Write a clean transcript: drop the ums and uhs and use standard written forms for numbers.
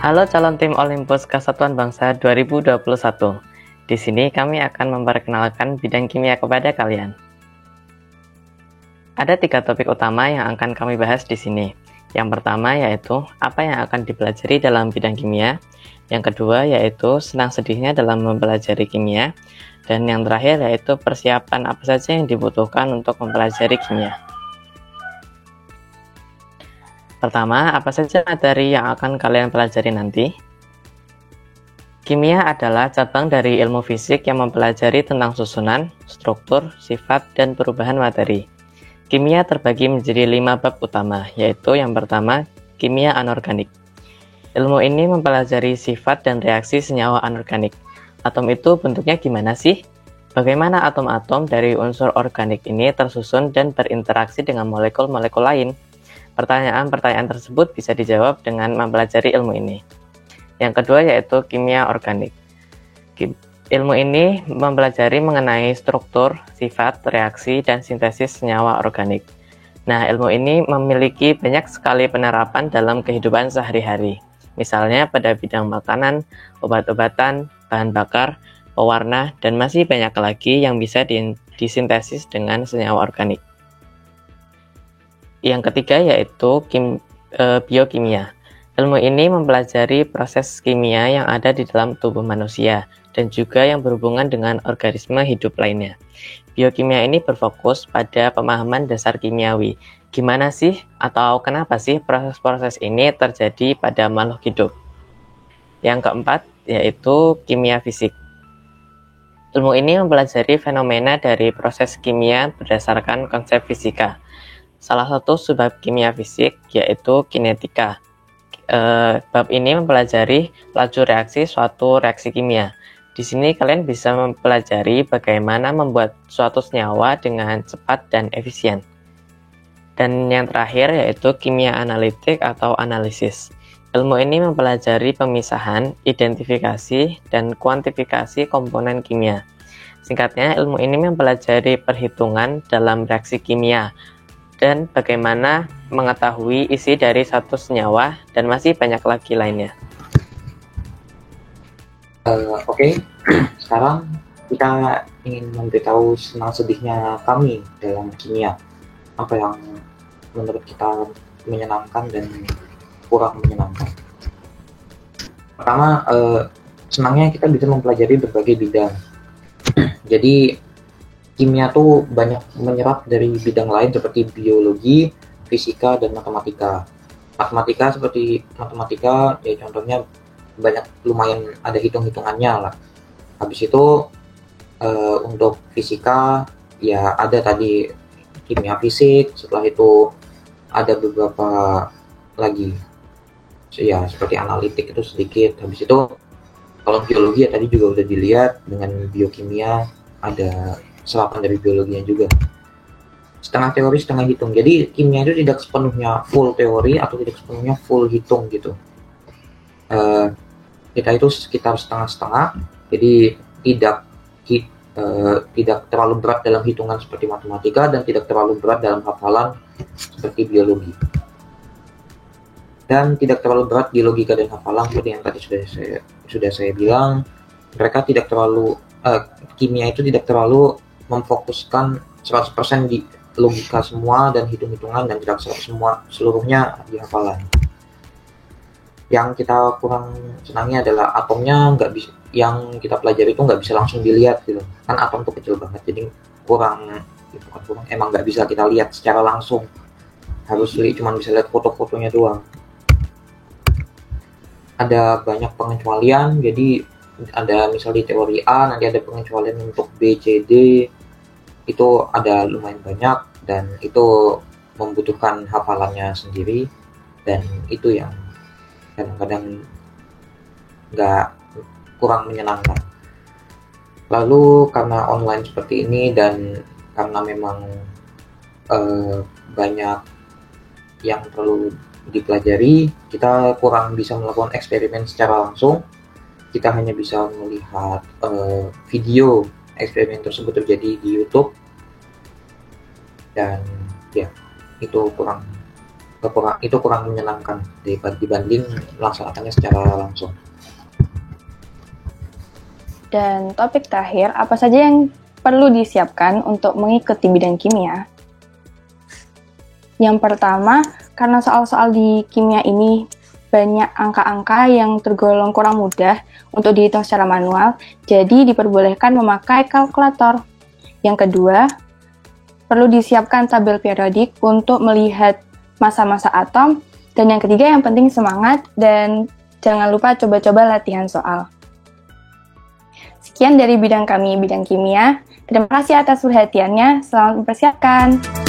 Halo calon tim Olympus Kesatuan Bangsa 2021. Di sini kami akan memperkenalkan bidang kimia kepada kalian. Ada 3 topik utama yang akan kami bahas di sini. Yang pertama yaitu apa yang akan dipelajari dalam bidang kimia. Yang kedua yaitu senang sedihnya dalam mempelajari kimia. Dan yang terakhir yaitu persiapan apa saja yang dibutuhkan untuk mempelajari kimia. Pertama, apa saja materi yang akan kalian pelajari nanti? Kimia adalah cabang dari ilmu fisik yang mempelajari tentang susunan, struktur, sifat, dan perubahan materi. Kimia terbagi menjadi 5 bab utama, yaitu yang pertama, kimia anorganik. Ilmu ini mempelajari sifat dan reaksi senyawa anorganik. Atom itu bentuknya gimana sih? Bagaimana atom-atom dari unsur organik ini tersusun dan berinteraksi dengan molekul-molekul lain? Pertanyaan-pertanyaan tersebut bisa dijawab dengan mempelajari ilmu ini. Yang kedua yaitu kimia organik. Ilmu ini mempelajari mengenai struktur, sifat, reaksi, dan sintesis senyawa organik. Nah, ilmu ini memiliki banyak sekali penerapan dalam kehidupan sehari-hari. Misalnya pada bidang makanan, obat-obatan, bahan bakar, pewarna, dan masih banyak lagi yang bisa disintesis dengan senyawa organik. Yang ketiga yaitu biokimia. Ilmu ini mempelajari proses kimia yang ada di dalam tubuh manusia dan juga yang berhubungan dengan organisme hidup lainnya. Biokimia ini berfokus pada pemahaman dasar kimiawi. Gimana sih atau kenapa sih proses-proses ini terjadi pada makhluk hidup? Yang keempat yaitu kimia fisik. Ilmu ini mempelajari fenomena dari proses kimia berdasarkan konsep fisika. Salah satu subbab kimia fisik yaitu kinetika. Bab ini mempelajari laju reaksi suatu reaksi kimia. Di sini kalian bisa mempelajari bagaimana membuat suatu senyawa dengan cepat dan efisien. Dan yang terakhir yaitu kimia analitik atau analisis. Ilmu ini mempelajari pemisahan, identifikasi, dan kuantifikasi komponen kimia. Singkatnya, ilmu ini mempelajari perhitungan dalam reaksi kimia dan bagaimana mengetahui isi dari satu senyawa dan masih banyak lagi lainnya. Oke. Sekarang kita ingin memberitahu senang sedihnya kami dalam kimia. Apa yang menurut kita menyenangkan dan kurang menyenangkan. Pertama, senangnya kita bisa mempelajari berbagai bidang. Jadi kimia tuh banyak menyerap dari bidang lain seperti biologi, fisika, dan matematika. Matematika seperti matematika, ya contohnya banyak lumayan ada hitung-hitungannya lah. Habis itu untuk fisika, ya ada tadi kimia fisik, setelah itu ada beberapa lagi. Ya seperti analitik itu sedikit. Habis itu kalau biologi ya tadi juga udah dilihat dengan biokimia ada serapan dari biologinya juga. Setengah teori setengah hitung. Jadi kimia itu tidak sepenuhnya full teori atau tidak sepenuhnya full hitung gitu. Kita itu sekitar setengah-setengah. Jadi tidak terlalu berat dalam hitungan seperti matematika dan tidak terlalu berat dalam hafalan seperti biologi. Dan tidak terlalu berat di logika dan hafalan seperti yang tadi sudah saya bilang. Mereka tidak terlalu kimia itu tidak terlalu memfokuskan 100% di logika semua dan hitung-hitungan dan tidak seluruhnya di hafalan. Yang kita kurang senangnya adalah atomnya nggak bisa, yang kita pelajari itu nggak bisa langsung dilihat gitu. Kan atom tuh kecil banget, jadi emang nggak bisa kita lihat secara langsung. Harus cuma bisa lihat foto-fotonya doang. Ada banyak pengecualian, jadi ada misalnya di teori A nanti ada pengecualian untuk B, C, D, itu ada lumayan banyak dan itu membutuhkan hafalannya sendiri dan itu yang kadang-kadang nggak kurang menyenangkan. Lalu karena online seperti ini dan karena memang banyak yang perlu dipelajari, kita kurang bisa melakukan eksperimen secara langsung. Kita hanya bisa melihat video eksperimen tersebut terjadi di YouTube dan ya itu kurang itu kurang menyenangkan dibanding melaksanakannya secara langsung. Dan topik terakhir, apa saja yang perlu disiapkan untuk mengikuti bidang kimia? Yang pertama, karena soal-soal di kimia ini banyak angka-angka yang tergolong kurang mudah untuk dihitung secara manual, jadi diperbolehkan memakai kalkulator. Yang kedua, perlu disiapkan tabel periodik untuk melihat masa-masa atom. Dan yang ketiga, yang penting semangat dan jangan lupa coba-coba latihan soal. Sekian dari bidang kami, bidang kimia. Terima kasih atas perhatiannya. Selamat mempersiapkan.